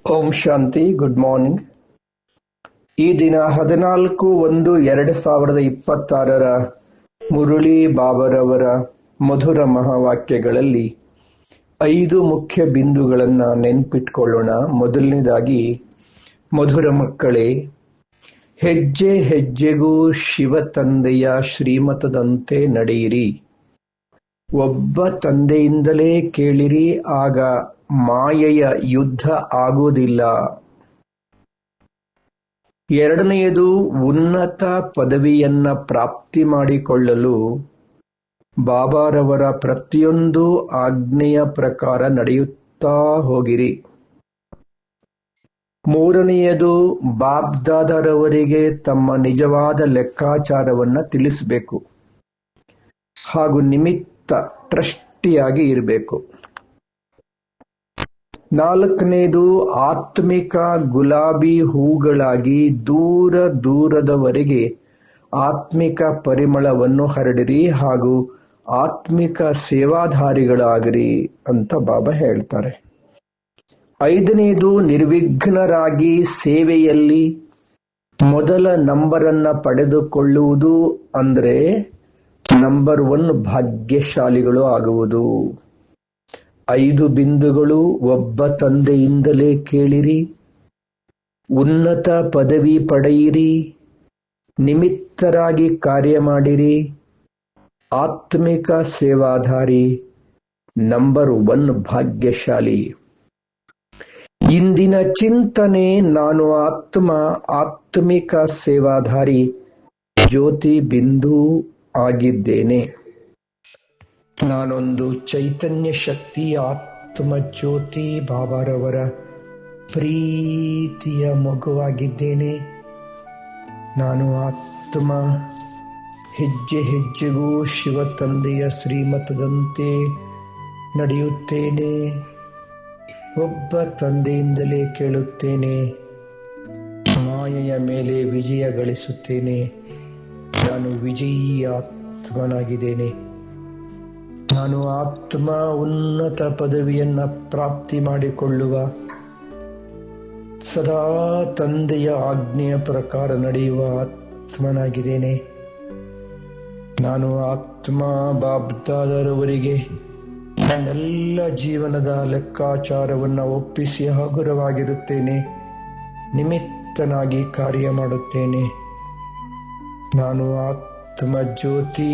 ಓಂ ಶಾಂತಿ. Good morning. ಈ ದಿನ 14/1/2026 ಮುರಳಿ ಬಾಬರವರ ಮಧುರ ಮಹಾವಾಕ್ಯಗಳಲ್ಲಿ 5 ಮುಖ್ಯ ಬಿಂದುಗಳನ್ನು ನೆನ್ಪಿಟ್ಕೊಳ್ಳೋಣ. ಮೊದಲನೇದಾಗಿ, ಮಧುರ ಮಕ್ಕಳೇ, ಹೆಜ್ಜೆ ಹೆಜ್ಜೆಗೂ ಶಿವ ತಂದೆಯ ಶ್ರೀಮತದಂತೆ ನಡೆಯಿರಿ. ಒಬ್ಬ ತಂದೆಯಿಂದಲೇ ಕೇಳಿರಿ, ಆಗ ಮಾಯೆಯ ಯುದ್ಧ ಆಗುವುದಿಲ್ಲ. ಎರಡನೆಯದು, ಉನ್ನತ ಪದವಿಯನ್ನ ಪ್ರಾಪ್ತಿ ಮಾಡಿಕೊಳ್ಳಲು ಬಾಬಾರವರ ಪ್ರತಿಯೊಂದು ಆಜ್ಞೆಯ ಪ್ರಕಾರ ನಡೆಯುತ್ತಾ ಹೋಗಿರಿ. ಮೂರನೆಯದು, ಬಾಬ್ದಾದರವರಿಗೆ ತಮ್ಮ ನಿಜವಾದ ಲೆಕ್ಕಾಚಾರವನ್ನ ತಿಳಿಸಬೇಕು ಹಾಗೂ ನಿಮಿತ್ತ ಟ್ರಸ್ಟಿಯಾಗಿ ಇರಬೇಕು. ನಾಲ್ಕನೇದು, ಆತ್ಮಿಕ ಗುಲಾಬಿ ಹೂಗಳಾಗಿ ದೂರ ದೂರದವರೆಗೆ ಆತ್ಮಿಕ ಪರಿಮಳವನ್ನು ಹರಡಿರಿ ಹಾಗೂ ಆತ್ಮಿಕ ಸೇವಾಧಾರಿಗಳಾಗಿರಿ ಅಂತ ಬಾಬಾ ಹೇಳ್ತಾರೆ. ಐದನೇದು, ನಿರ್ವಿಘ್ನರಾಗಿ ಸೇವೆಯಲ್ಲಿ ಮೊದಲ ನಂಬರನ್ನ ಪಡೆದುಕೊಳ್ಳುವುದು, ಅಂದ್ರೆ ನಂಬರ್ 1 ಭಾಗ್ಯಶಾಲಿಗಳು ಆಗುವುದು. 5 ಬಿಂದುಗಳು: ಒಬ್ಬ ತಂದೆಯಿಂದಲೇ ಕೇಳಿರಿ, ಉನ್ನತ ಪದವಿ ಪಡೆಯಿರಿ, ನಿಮಿತ್ತರಾಗಿ ಕಾರ್ಯ ಮಾಡಿರಿ, ಆತ್ಮಿಕ ಸೇವಾಧಾರಿ, ನಂಬರ್ 1 ಭಾಗ್ಯಶಾಲಿ. ಇಂದಿನ ಚಿಂತನೆ: ನಾನು ಆತ್ಮ, ಆತ್ಮಿಕ ಸೇವಾಧಾರಿ, ಜ್ಯೋತಿ ಬಿಂದು ಆಗಿದ್ದೇನೆ. ನಾನೊಂದು ಚೈತನ್ಯ ಶಕ್ತಿ, ಆತ್ಮ ಜ್ಯೋತಿ, ಬಾಬಾರವರ ಪ್ರೀತಿಯ ಮಗುವಾಗಿದ್ದೇನೆ. ನಾನು ಆತ್ಮ, ಹೆಜ್ಜೆ ಹೆಜ್ಜೆಗೂ ಶಿವ ತಂದೆಯ ಶ್ರೀಮತದಂತೆ ನಡೆಯುತ್ತೇನೆ. ಒಬ್ಬ ತಂದೆಯಿಂದಲೇ ಕೇಳುತ್ತೇನೆ, ಮಾಯೆಯ ಮೇಲೆ ವಿಜಯ ಗಳಿಸುತ್ತೇನೆ. ನಾನು ವಿಜಯೀ ಆತ್ಮನಾಗಿದ್ದೇನೆ. ನಾನು ಆತ್ಮ, ಉನ್ನತ ಪದವಿಯನ್ನ ಪ್ರಾಪ್ತಿ ಮಾಡಿಕೊಳ್ಳುವ, ಸದಾ ತಂದೆಯ ಆಜ್ಞೆಯ ಪ್ರಕಾರ ನಡೆಯುವ ಆತ್ಮನಾಗಿದ್ದೇನೆ. ನಾನು ಆತ್ಮ, ಬಾಬ್ದಾದರವರಿಗೆ ನನ್ನೆಲ್ಲ ಜೀವನದ ಲೆಕ್ಕಾಚಾರವನ್ನ ಒಪ್ಪಿಸಿ ಹಗುರವಾಗಿರುತ್ತೇನೆ, ನಿಮಿತ್ತನಾಗಿ ಕಾರ್ಯ ಮಾಡುತ್ತೇನೆ. ನಾನು ಆತ್ಮ ಜ್ಯೋತಿ,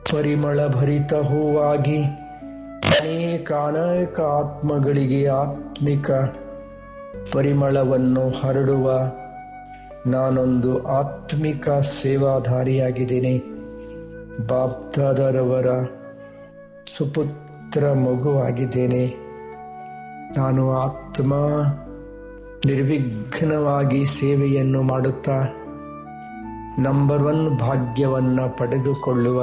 ಪರಿಮಳ ಭರಿತ ಹೂವಾಗಿ ಅನೇಕ ಆತ್ಮಗಳಿಗೆ ಆತ್ಮಿಕ ಪರಿಮಳವನ್ನು ಹರಡುವ ನಾನೊಂದು ಆತ್ಮಿಕ ಸೇವಾಧಾರಿಯಾಗಿದ್ದೇನೆ. ಬಾಬ್ದಾದರವರ ಸುಪುತ್ರ ಮಗುವಾಗಿದ್ದೇನೆ. ನಾನು ಆತ್ಮ, ನಿರ್ವಿಘ್ನವಾಗಿ ಸೇವೆಯನ್ನು ಮಾಡುತ್ತಾ ನಂಬರ್ 1 ಭಾಗ್ಯವನ್ನ ಪಡೆದುಕೊಳ್ಳುವ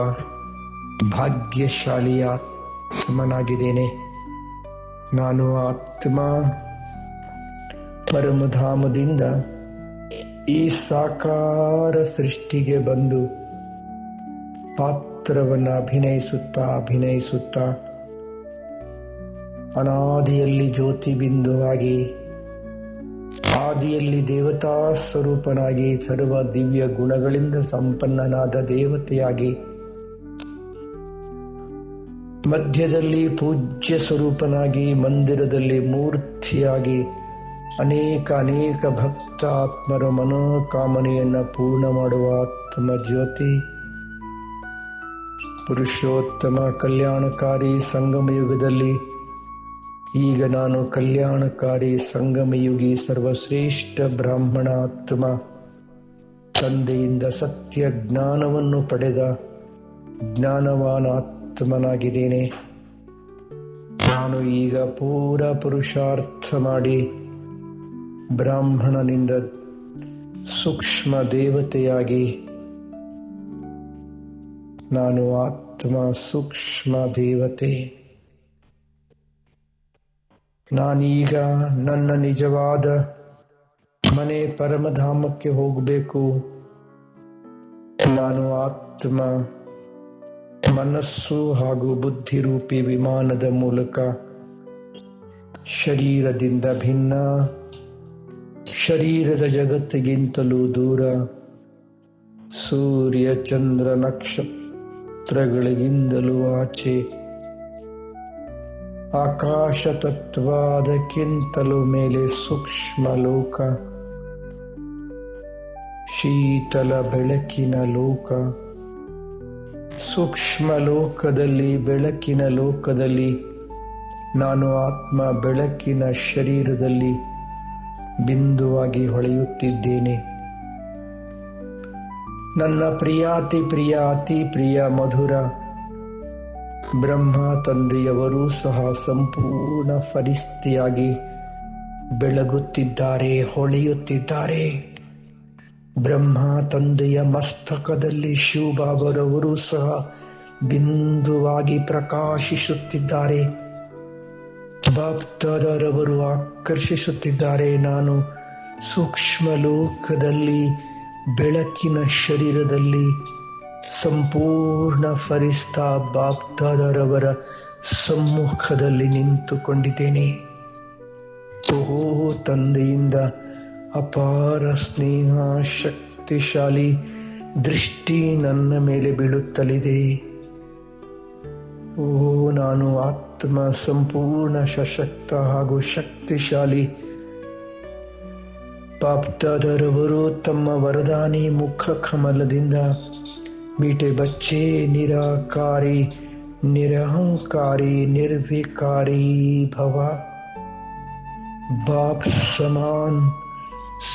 ಭಾಗ್ಯಶಾಲಿಯ ಆತ್ಮನಾಗಿದ್ದೇನೆ. ನಾನು ಆತ್ಮ, ಪರಮಧಾಮದಿಂದ ಈ ಸಾಕಾರ ಸೃಷ್ಟಿಗೆ ಬಂದು ಪಾತ್ರವನ್ನು ಅಭಿನಯಿಸುತ್ತಾ ಅನಾದಿಯಲ್ಲಿ ಜ್ಯೋತಿ ಬಿಂದುವಾಗಿ, ಆದಿಯಲ್ಲಿ ದೇವತಾ ಸ್ವರೂಪನಾಗಿ, ಸರ್ವ ದಿವ್ಯ ಗುಣಗಳಿಂದ ಸಂಪನ್ನನಾದ ದೇವತೆಯಾಗಿ, ಮಧ್ಯದಲ್ಲಿ ಪೂಜ್ಯ ಸ್ವರೂಪನಾಗಿ, ಮಂದಿರದಲ್ಲಿ ಮೂರ್ತಿಯಾಗಿ ಅನೇಕ ಭಕ್ತ ಆತ್ಮರ ಮನೋಕಾಮನೆಯನ್ನ ಪೂರ್ಣ ಮಾಡುವ ಆತ್ಮ ಜ್ಯೋತಿ, ಪುರುಷೋತ್ತಮ ಕಲ್ಯಾಣಕಾರಿ ಸಂಗಮಯುಗದಲ್ಲಿ. ಈಗ ನಾನು ಕಲ್ಯಾಣಕಾರಿ ಸಂಗಮಯುಗಿ, ಸರ್ವಶ್ರೇಷ್ಠ ಬ್ರಾಹ್ಮಣ ಆತ್ಮ, ತಂದೆಯಿಂದ ಸತ್ಯ ಜ್ಞಾನವನ್ನು ಪಡೆದ ಜ್ಞಾನವಾನ್ ಆತ್ಮನಾಗಿದ್ದೇನೆ. ನಾನು ಈಗ ಪೂರ ಪುರುಷಾರ್ಥ ಮಾಡಿ ಬ್ರಾಹ್ಮಣನಿಂದ ಸೂಕ್ಷ್ಮ ದೇವತೆಯಾಗಿ, ನಾನು ಆತ್ಮ ಸೂಕ್ಷ್ಮ ದೇವತೆ. ನಾನೀಗ ನನ್ನ ನಿಜವಾದ ಮನೆ ಪರಮಧಾಮಕ್ಕೆ ಹೋಗಬೇಕು. ನಾನು ಆತ್ಮ, ಮನಸ್ಸು ಹಾಗೂ ಬುದ್ಧಿರೂಪಿ ವಿಮಾನದ ಮೂಲಕ ಶರೀರದಿಂದ ಭಿನ್ನ, ಶರೀರದ ಜಗತ್ತಿಗಿಂತಲೂ ದೂರ, ಸೂರ್ಯ ಚಂದ್ರ ನಕ್ಷತ್ರಗಳಿಗಿಂತಲೂ ಆಚೆ, ಆಕಾಶ ತತ್ವ ಅದಕ್ಕಿಂತಲೂ ಮೇಲೆ ಸೂಕ್ಷ್ಮ ಲೋಕ, ಶೀತಲ ಬೆಳಕಿನ ಲೋಕ. ಸೂಕ್ಷ್ಮ ಲೋಕದಲ್ಲಿ, ಬೆಳಕಿನ ಲೋಕದಲ್ಲಿ ನಾನು ಆತ್ಮ ಬೆಳಕಿನ ಶರೀರದಲ್ಲಿ ಬಿಂದುವಾಗಿ ಹೊಳೆಯುತ್ತಿದ್ದೇನೆ. ನನ್ನ ಪ್ರಿಯಾತಿ ಪ್ರಿಯ, ಅತಿ ಪ್ರಿಯ, ಮಧುರ ಬ್ರಹ್ಮ ತಂದೆಯವರೂ ಸಹ ಸಂಪೂರ್ಣ ಫರಿಸ್ತಿಯಾಗಿ ಬೆಳಗುತ್ತಿದ್ದಾರೆ, ಹೊಳೆಯುತ್ತಿದ್ದಾರೆ. ಬ್ರಹ್ಮ ತಂದೆಯ ಮಸ್ತಕದಲ್ಲಿ ಶಿವಬಾಬರವರು ಸಹ ಬಿಂದುವಾಗಿ ಪ್ರಕಾಶಿಸುತ್ತಿದ್ದಾರೆ. ಬಾಪ್ದಾದರವರು ಆಕರ್ಷಿಸುತ್ತಿದ್ದಾರೆ. ನಾನು ಸೂಕ್ಷ್ಮ ಲೋಕದಲ್ಲಿ, ಬೆಳಕಿನ ಶರೀರದಲ್ಲಿ ಸಂಪೂರ್ಣ ಫರಿಸ್ತಾ ಬಾಪ್ದಾದರವರ ಸಮ್ಮುಖದಲ್ಲಿ ನಿಂತುಕೊಂಡಿದ್ದೇನೆ. ಓಹೋ, ತಂದೆಯಿಂದ ಅಪಾರ ಸ್ನೇಹ, ಶಕ್ತಿಶಾಲಿ ದೃಷ್ಟಿ ನನ್ನ ಮೇಲೆ ಬೀಳುತ್ತಲಿದೆ. ಓ, ನಾನು ಆತ್ಮ ಸಂಪೂರ್ಣ ಸಶಕ್ತ ಹಾಗೂ ಶಕ್ತಿಶಾಲಿ. ಬಾಪ್ದಾದರವರು ತಮ್ಮ ವರದಾನಿ ಮುಖ ಕಮಲದಿಂದ ಮೀಟೆ ಬಚ್ಚೆ, ನಿರಾಕಾರಿ, ನಿರಹಂಕಾರಿ, ನಿರ್ವಿಕಾರಿ ಭವ, ಬಾಪ್ ಸಮಾನ್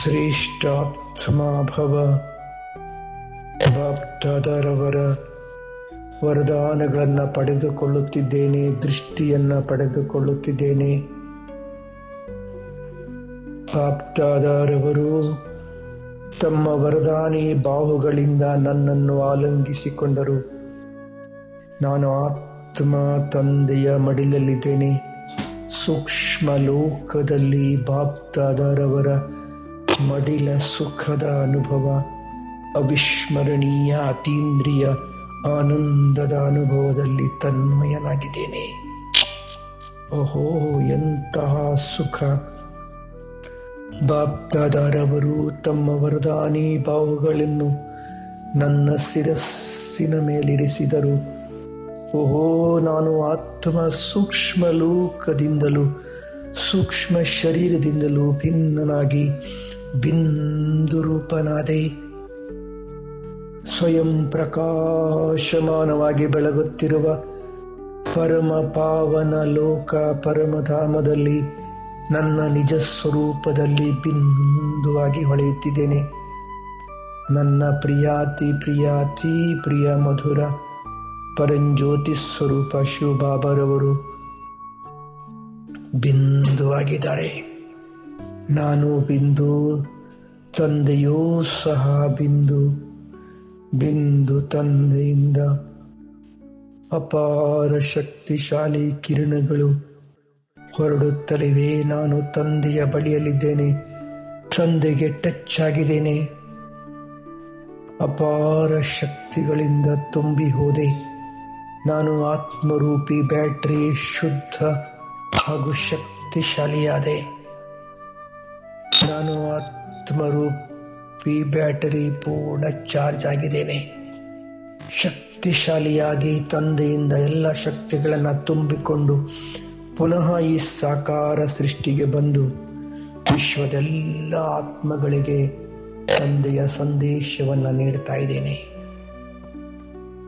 ಶ್ರೇಷ್ಠಾತ್ಮ ಭವ. ಬಾಪ್ದಾದರವರ ವರದಾನಗಳನ್ನು ಪಡೆದುಕೊಳ್ಳುತ್ತಿದ್ದೇನೆ, ದೃಷ್ಟಿಯನ್ನ ಪಡೆದುಕೊಳ್ಳುತ್ತಿದ್ದೇನೆ. ಬಾಪ್ದಾದರವರು ತಮ್ಮ ವರದಾನಿ ಬಾಹುಗಳಿಂದ ನನ್ನನ್ನು ಆಲಂಗಿಸಿಕೊಂಡರು. ನಾನು ಆತ್ಮ ತಂದೆಯ ಮಡಿಲಲ್ಲಿದ್ದೇನೆ. ಸೂಕ್ಷ್ಮ ಲೋಕದಲ್ಲಿ ಬಾಪ್ದಾದರವರ ಮಡಿಲ ಸುಖದ ಅನುಭವ, ಅವಿಸ್ಮರಣೀಯ ಅತೀಂದ್ರಿಯ ಆನಂದದ ಅನುಭವದಲ್ಲಿ ತನ್ಮಯನಾಗಿದ್ದೇನೆ. ಓಹೋ, ಎಂತಹ ಸುಖ! ಬಾಪ್ದಾದರವರು ತಮ್ಮ ವರದಾನಿ ಬಾಹುಗಳನ್ನು ನನ್ನ ಶಿರಸ್ಸಿನ ಮೇಲಿರಿಸಿದರು. ಓಹೋ, ನಾನು ಆತ್ಮ ಸೂಕ್ಷ್ಮ ಲೋಕದಿಂದಲೂ ಸೂಕ್ಷ್ಮ ಶರೀರದಿಂದಲೂ ಭಿನ್ನನಾಗಿ ಬಿಂದು ರೂಪನಾದೆ. ಸ್ವಯಂ ಪ್ರಕಾಶಮಾನವಾಗಿ ಬೆಳಗುತ್ತಿರುವ ಪರಮ ಪಾವನ ಲೋಕ ಪರಮಧಾಮದಲ್ಲಿ ನನ್ನ ನಿಜ ಸ್ವರೂಪದಲ್ಲಿ ಬಿಂದುವಾಗಿ ಹೊಳೆಯುತ್ತಿದ್ದೇನೆ. ನನ್ನ ಪ್ರಿಯಾತಿ ಪ್ರಿಯಾತಿ ಪ್ರಿಯ ಮಧುರ ಪರಂಜ್ಯೋತಿ ಸ್ವರೂಪ ಶಿವಬಾಬರವರು ಬಿಂದುವಾಗಿದ್ದಾರೆ. ನಾನು ಬಿಂದು, ತಂದೆಯೂ ಸಹ ಬಿಂದು. ಬಿಂದು ತಂದೆಯಿಂದ ಅಪಾರ ಶಕ್ತಿಶಾಲಿ ಕಿರಣಗಳು ಹೊರಡುತ್ತಲಿವೆ. ನಾನು ತಂದೆಯ ಬಳಿಯಲ್ಲಿದ್ದೇನೆ, ತಂದೆಗೆ ಟಚ್ ಆಗಿದ್ದೇನೆ. ಅಪಾರ ಶಕ್ತಿಗಳಿಂದ ತುಂಬಿ ಹೋದೆ. ನಾನು ಆತ್ಮರೂಪಿ ಬ್ಯಾಟರಿ, ಶುದ್ಧ ಹಾಗೂ ಶಕ್ತಿಶಾಲಿಯಾದೆ. ನಾನು ಆತ್ಮರೂಪಿ ಬ್ಯಾಟರಿ ಪೂರ್ಣ ಚಾರ್ಜ್ ಆಗಿದ್ದೇನೆ. ಶಕ್ತಿಶಾಲಿಯಾಗಿ ತಂದೆಯಿಂದ ಎಲ್ಲ ಶಕ್ತಿಗಳನ್ನು ತುಂಬಿಕೊಂಡು ಪುನಃ ಈ ಸಾಕಾರ ಸೃಷ್ಟಿಗೆ ಬಂದು ವಿಶ್ವದೆಲ್ಲ ಆತ್ಮಗಳಿಗೆ ತಂದೆಯ ಸಂದೇಶವನ್ನು ನೀಡ್ತಾ ಇದ್ದೇನೆ.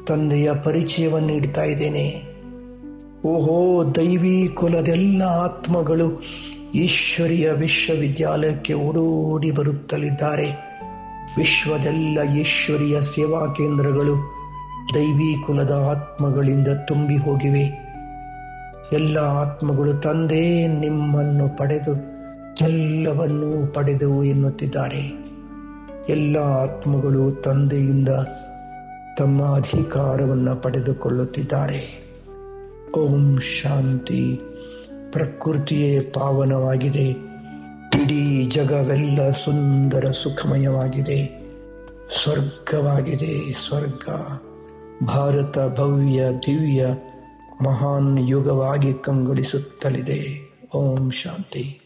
ತಂದೆಯ ಪರಿಚಯವನ್ನು ನೀಡ್ತಾ ಇದ್ದೇನೆ. ಓಹೋ, ದೈವಿ ಕುಲದೆಲ್ಲ ಆತ್ಮಗಳು ಈಶ್ವರಿಯ ವಿಶ್ವವಿದ್ಯಾಲಯಕ್ಕೆ ಓಡೋಡಿ ಬರುತ್ತಲಿದ್ದಾರೆ. ವಿಶ್ವದೆಲ್ಲ ಈಶ್ವರಿಯ ಸೇವಾ ಕೇಂದ್ರಗಳು ದೈವಿ ಕುಲದ ಆತ್ಮಗಳಿಂದ ತುಂಬಿ ಹೋಗಿವೆ. ಎಲ್ಲ ಆತ್ಮಗಳು ತಂದೆ ನಿಮ್ಮನ್ನು ಪಡೆದು ಎಲ್ಲವನ್ನೂ ಪಡೆದವು ಎನ್ನುತ್ತಿದ್ದಾರೆ. ಎಲ್ಲ ಆತ್ಮಗಳು ತಂದೆಯಿಂದ ತಮ್ಮ ಅಧಿಕಾರವನ್ನು ಪಡೆದುಕೊಳ್ಳುತ್ತಿದ್ದಾರೆ. ಓಂ ಶಾಂತಿ. ಪ್ರಕೃತಿಯೇ ಪಾವನವಾಗಿದೆ. ಇಡೀ ಜಗವೆಲ್ಲ ಸುಂದರ ಸುಖಮಯವಾಗಿದೆ. ಸ್ವರ್ಗವಾಗಿದೆ. ಸ್ವರ್ಗ. ಭಾರತ ಭವ್ಯ ದಿವ್ಯ ಮಹಾನ್ ಯುಗವಾಗಿ ಕಂಗೊಳಿಸುತ್ತಲಿದೆ. Om Shanti.